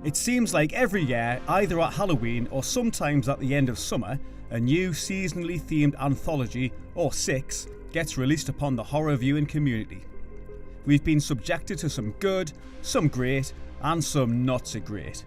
It seems like every year, either at Halloween or sometimes at the end of summer, a new seasonally themed anthology, or 6, gets released upon the horror viewing community. We've been subjected to some good, some great, and some not so great.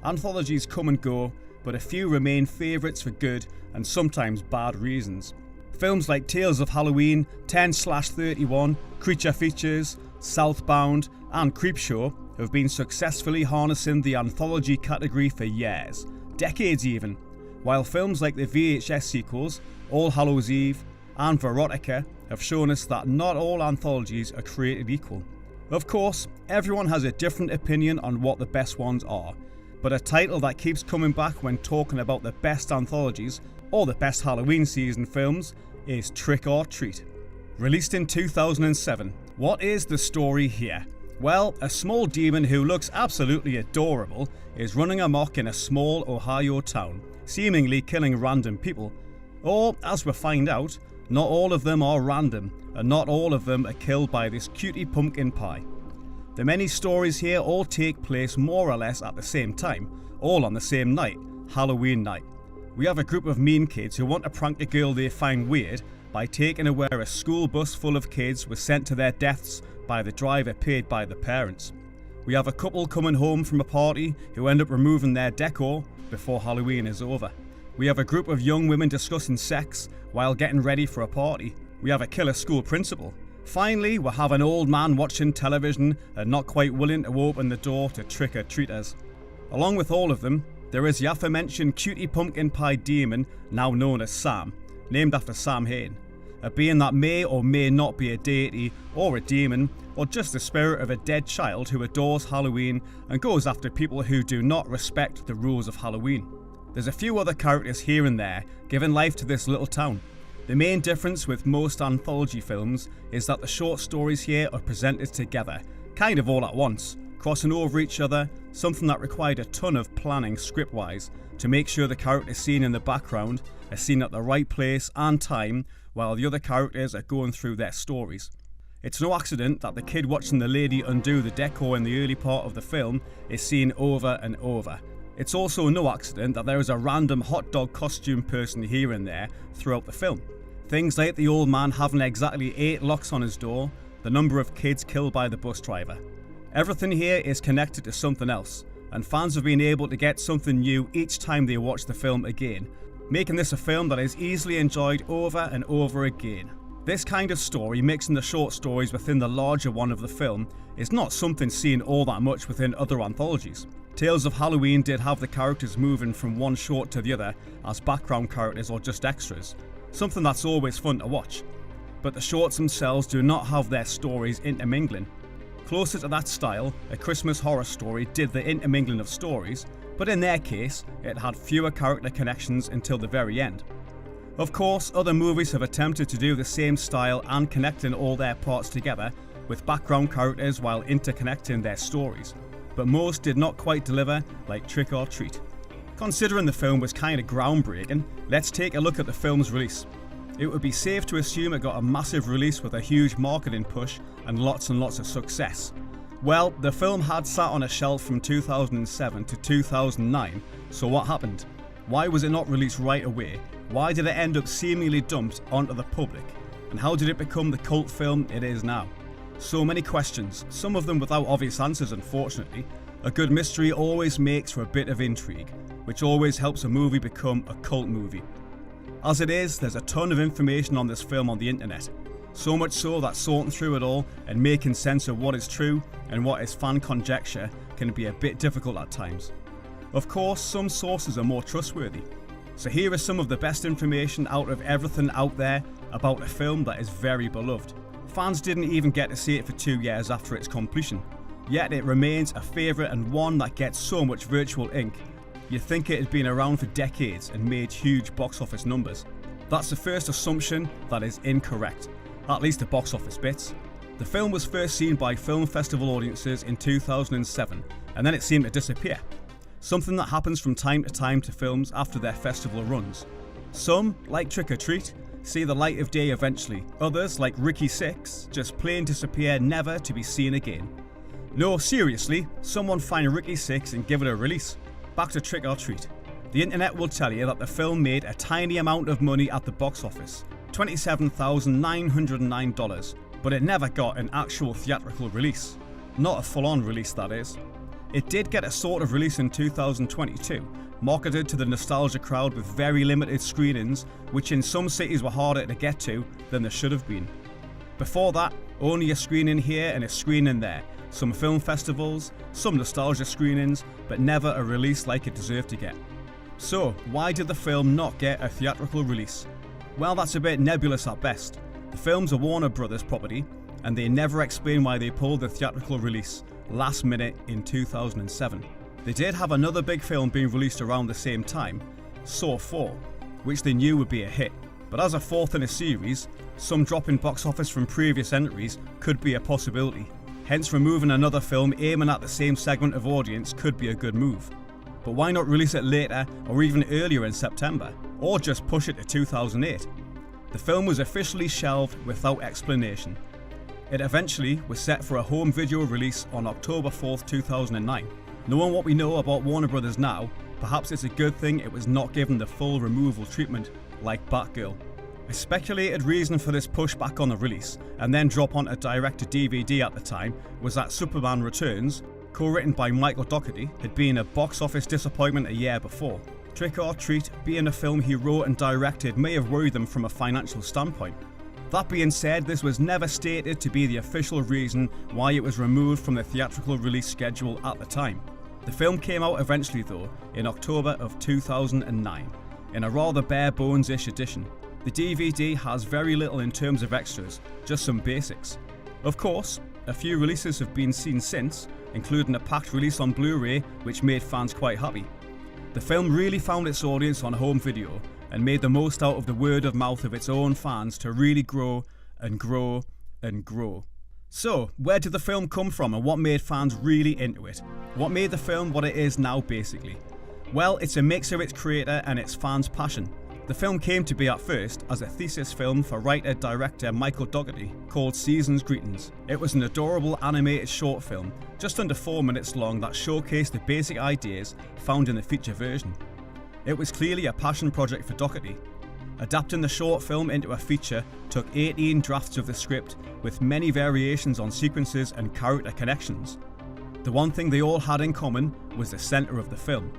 Anthologies come and go, but a few remain favourites for good and sometimes bad reasons. Films like Tales of Halloween, 10/31, Creature Features, Southbound, and Creepshow have been successfully harnessing the anthology category for years, decades even, while films like the VHS sequels, All Hallows Eve, and Verotica have shown us that not all anthologies are created equal. Of course, everyone has a different opinion on what the best ones are, but a title that keeps coming back when talking about the best anthologies or the best Halloween season films is Trick or Treat. Released in 2007, what is the story here? Well, a small demon who looks absolutely adorable is running amok in a small Ohio town, seemingly killing random people. Or, as we find out, not all of them are random, and not all of them are killed by this cutie pumpkin pie. The many stories here all take place more or less at the same time, all on the same night, Halloween night. We have a group of mean kids who want to prank a girl they find weird by taking her where a school bus full of kids was sent to their deaths by the driver paid by the parents. We have a couple coming home from a party who end up removing their decor before Halloween is over. We have a group of young women discussing sex while getting ready for a party. We have a killer school principal. Finally, we have an old man watching television and not quite willing to open the door to trick-or-treaters. Along with all of them, there is the aforementioned cutie pumpkin pie demon, now known as Sam, named after Sam Hain, a being that may or may not be a deity or a demon, or just the spirit of a dead child who adores Halloween and goes after people who do not respect the rules of Halloween. There's a few other characters here and there, giving life to this little town. The main difference with most anthology films is that the short stories here are presented together, kind of all at once, crossing over each other, something that required a ton of planning script-wise to make sure the characters seen in the background are seen at the right place and time while the other characters are going through their stories. It's no accident that the kid watching the lady undo the decor in the early part of the film is seen over and over. It's also no accident that there is a random hot dog costume person here and there throughout the film. Things like the old man having exactly 8 locks on his door, the number of kids killed by the bus driver. Everything here is connected to something else, and fans have been able to get something new each time they watch the film again, making this a film that is easily enjoyed over and over again. This kind of story, mixing the short stories within the larger one of the film, is not something seen all that much within other anthologies. Tales of Halloween did have the characters moving from one short to the other as background characters or just extras, something that's always fun to watch. But the shorts themselves do not have their stories intermingling. Closer to that style, A Christmas Horror Story did the intermingling of stories, but in their case, it had fewer character connections until the very end. Of course, other movies have attempted to do the same style and connecting all their parts together with background characters while interconnecting their stories, but most did not quite deliver like Trick or Treat. Considering the film was kind of groundbreaking, let's take a look at the film's release. It would be safe to assume it got a massive release with a huge marketing push and lots of success. Well, the film had sat on a shelf from 2007 to 2009, so what happened? Why was it not released right away? Why did it end up seemingly dumped onto the public? And how did it become the cult film it is now? So many questions, some of them without obvious answers unfortunately. A good mystery always makes for a bit of intrigue, which always helps a movie become a cult movie. As it is, there's a ton of information on this film on the internet. So much so that sorting through it all and making sense of what is true and what is fan conjecture can be a bit difficult at times. Of course, some sources are more trustworthy. So here is some of the best information out of everything out there about a film that is very beloved. Fans didn't even get to see it for 2 years after its completion, yet it remains a favourite and one that gets so much virtual ink. You'd think it had been around for decades and made huge box office numbers. That's the first assumption that is incorrect, at least the box office bits. The film was first seen by film festival audiences in 2007, and then it seemed to disappear. Something that happens from time to time to films after their festival runs. Some, like Trick or Treat, see the light of day eventually. Others, like Ricky Six, just plain disappear, never to be seen again. No, seriously, someone find Ricky 6 and give it a release. Back to Trick or Treat. The internet will tell you that the film made a tiny amount of money at the box office, $27,909, but it never got an actual theatrical release. Not a full-on release, that is. It did get a sort of release in 2022, marketed to the nostalgia crowd with very limited screenings, which in some cities were harder to get to than they should have been. Before that, only a screening here and a screening there, some film festivals, some nostalgia screenings, but never a release like it deserved to get. So, why did the film not get a theatrical release? Well, that's a bit nebulous at best. The film's a Warner Brothers property, and they never explain why they pulled the theatrical release last minute in 2007. They did have another big film being released around the same time, Saw 4, which they knew would be a hit. But as a fourth in a series, some drop in box office from previous entries could be a possibility. Hence, removing another film aiming at the same segment of audience could be a good move. But why not release it later or even earlier in September? Or just push it to 2008? The film was officially shelved without explanation. It eventually was set for a home video release on October 4th, 2009. Knowing what we know about Warner Brothers now, perhaps it's a good thing it was not given the full removal treatment like Batgirl. A speculated reason for this pushback on the release, and then drop onto direct-to-DVD at the time, was that Superman Returns, co-written by Michael Dougherty, had been a box office disappointment a year before. Trick or Treat being a film he wrote and directed may have worried them from a financial standpoint. That being said, this was never stated to be the official reason why it was removed from the theatrical release schedule at the time. The film came out eventually though, in October of 2009, in a rather bare-bones-ish edition. The DVD has very little in terms of extras, just some basics. Of course, a few releases have been seen since, including a packed release on Blu-ray which made fans quite happy. The film really found its audience on home video and made the most out of the word of mouth of its own fans to really grow and grow and grow. So, where did the film come from and what made fans really into it? What made the film what it is now basically? Well, it's a mix of its creator and its fans' passion. The film came to be at first as a thesis film for writer-director Michael Dougherty called Season's Greetings. It was an adorable animated short film, just under 4 minutes long, that showcased the basic ideas found in the feature version. It was clearly a passion project for Dougherty. Adapting the short film into a feature took 18 drafts of the script with many variations on sequences and character connections. The one thing they all had in common was the centre of the film,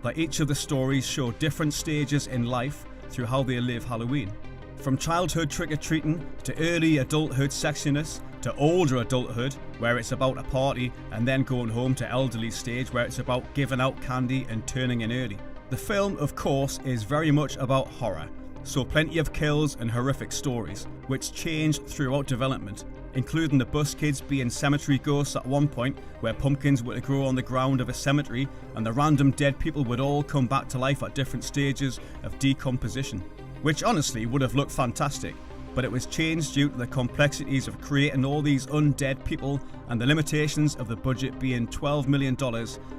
that each of the stories show different stages in life through how they live Halloween. From childhood trick-or-treating to early adulthood sexiness to older adulthood where it's about a party and then going home to elderly stage where it's about giving out candy and turning in early. The film, of course, is very much about horror, so plenty of kills and horrific stories, which changed throughout development, including the bus kids being cemetery ghosts at one point where pumpkins were to grow on the ground of a cemetery and the random dead people would all come back to life at different stages of decomposition, which honestly would have looked fantastic, but it was changed due to the complexities of creating all these undead people and the limitations of the budget being $12 million,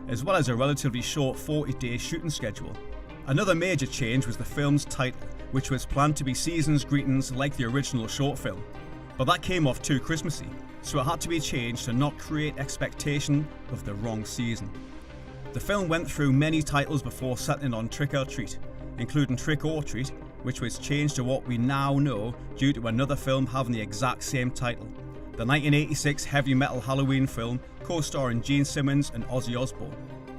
as well as a relatively short 40-day shooting schedule. Another major change was the film's title, which was planned to be Season's Greetings like the original short film. But that came off too Christmassy, so it had to be changed to not create expectation of the wrong season. The film went through many titles before settling on Trick or Treat, including Trick or Treat, which was changed to what we now know due to another film having the exact same title, the 1986 heavy metal Halloween film co-starring Gene Simmons and Ozzy Osbourne.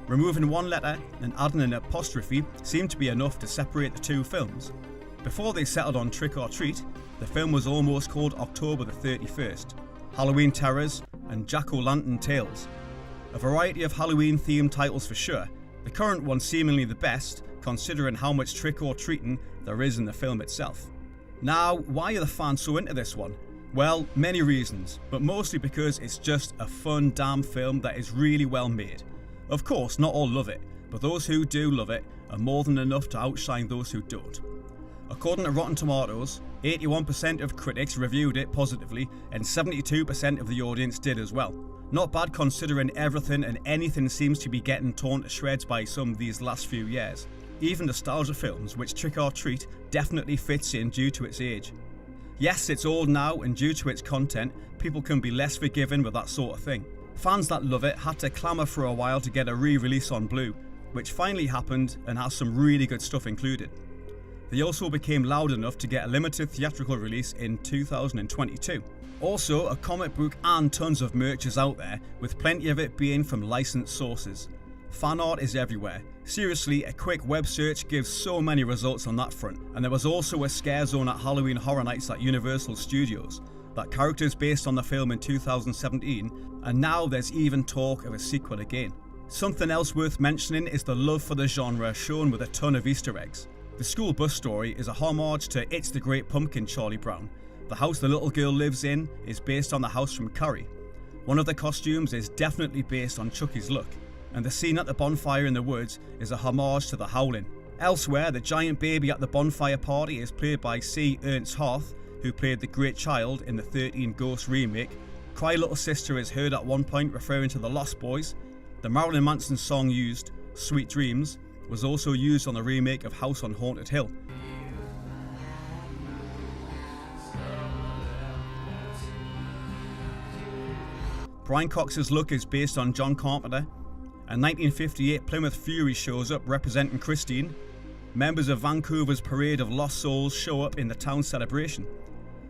Removing one letter and adding an apostrophe seemed to be enough to separate the two films. Before they settled on Trick or Treat, the film was almost called October the 31st, Halloween Terrors and Jack-O-Lantern Tales. A variety of Halloween-themed titles for sure, the current one seemingly the best, considering how much trick-or-treating there is in the film itself. Now, why are the fans so into this one? Well, many reasons, but mostly because it's just a fun damn film that is really well made. Of course, not all love it, but those who do love it are more than enough to outshine those who don't. According to Rotten Tomatoes, 81% of critics reviewed it positively and 72% of the audience did as well. Not bad considering everything and anything seems to be getting torn to shreds by some these last few years. Even nostalgia films, which Trick or Treat definitely fits in due to its age. Yes, it's old now and due to its content, people can be less forgiving with that sort of thing. Fans that love it had to clamour for a while to get a re-release on Blu, which finally happened and has some really good stuff included. They also became loud enough to get a limited theatrical release in 2022. Also, a comic book and tons of merch is out there, with plenty of it being from licensed sources. Fan art is everywhere. Seriously, a quick web search gives so many results on that front. And there was also a scare zone at Halloween Horror Nights at Universal Studios, that characters based on the film in 2017, and now there's even talk of a sequel again. Something else worth mentioning is the love for the genre shown with a ton of Easter eggs. The school bus story is a homage to It's the Great Pumpkin, Charlie Brown. The house the little girl lives in is based on the house from Carrie. One of the costumes is definitely based on Chucky's look, and the scene at the bonfire in the woods is a homage to The Howling. Elsewhere, the giant baby at the bonfire party is played by C. Ernst Harth, who played the Great Child in the 13 Ghosts remake. Cry Little Sister is heard at one point referring to the Lost Boys. The Marilyn Manson song used, Sweet Dreams, was also used on the remake of House on Haunted Hill. Brian Cox's look is based on John Carpenter. A 1958 Plymouth Fury shows up representing Christine. Members of Vancouver's Parade of Lost Souls show up in the town celebration.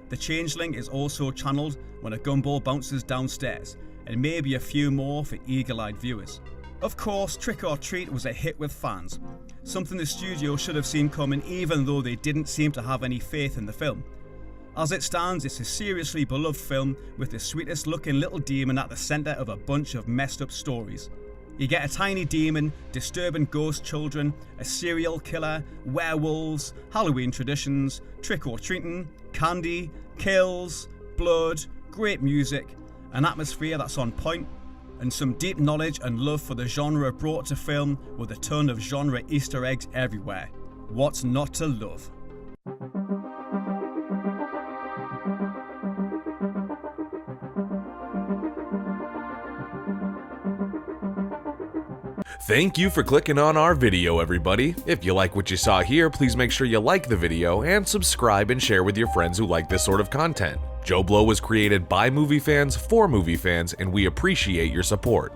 The Changeling is also channeled when a gumball bounces downstairs, and maybe a few more for eagle-eyed viewers. Of course, Trick or Treat was a hit with fans, something the studio should have seen coming even though they didn't seem to have any faith in the film. As it stands, it's a seriously beloved film with the sweetest looking little demon at the centre of a bunch of messed up stories. You get a tiny demon, disturbing ghost children, a serial killer, werewolves, Halloween traditions, trick-or-treating, candy, kills, blood, great music, an atmosphere that's on point, and some deep knowledge and love for the genre brought to film with a ton of genre Easter eggs everywhere. What's not to love? Thank you for clicking on our video, everybody. If you like what you saw here, please make sure you like the video and subscribe and share with your friends who like this sort of content. JoBlo was created by movie fans for movie fans, and we appreciate your support.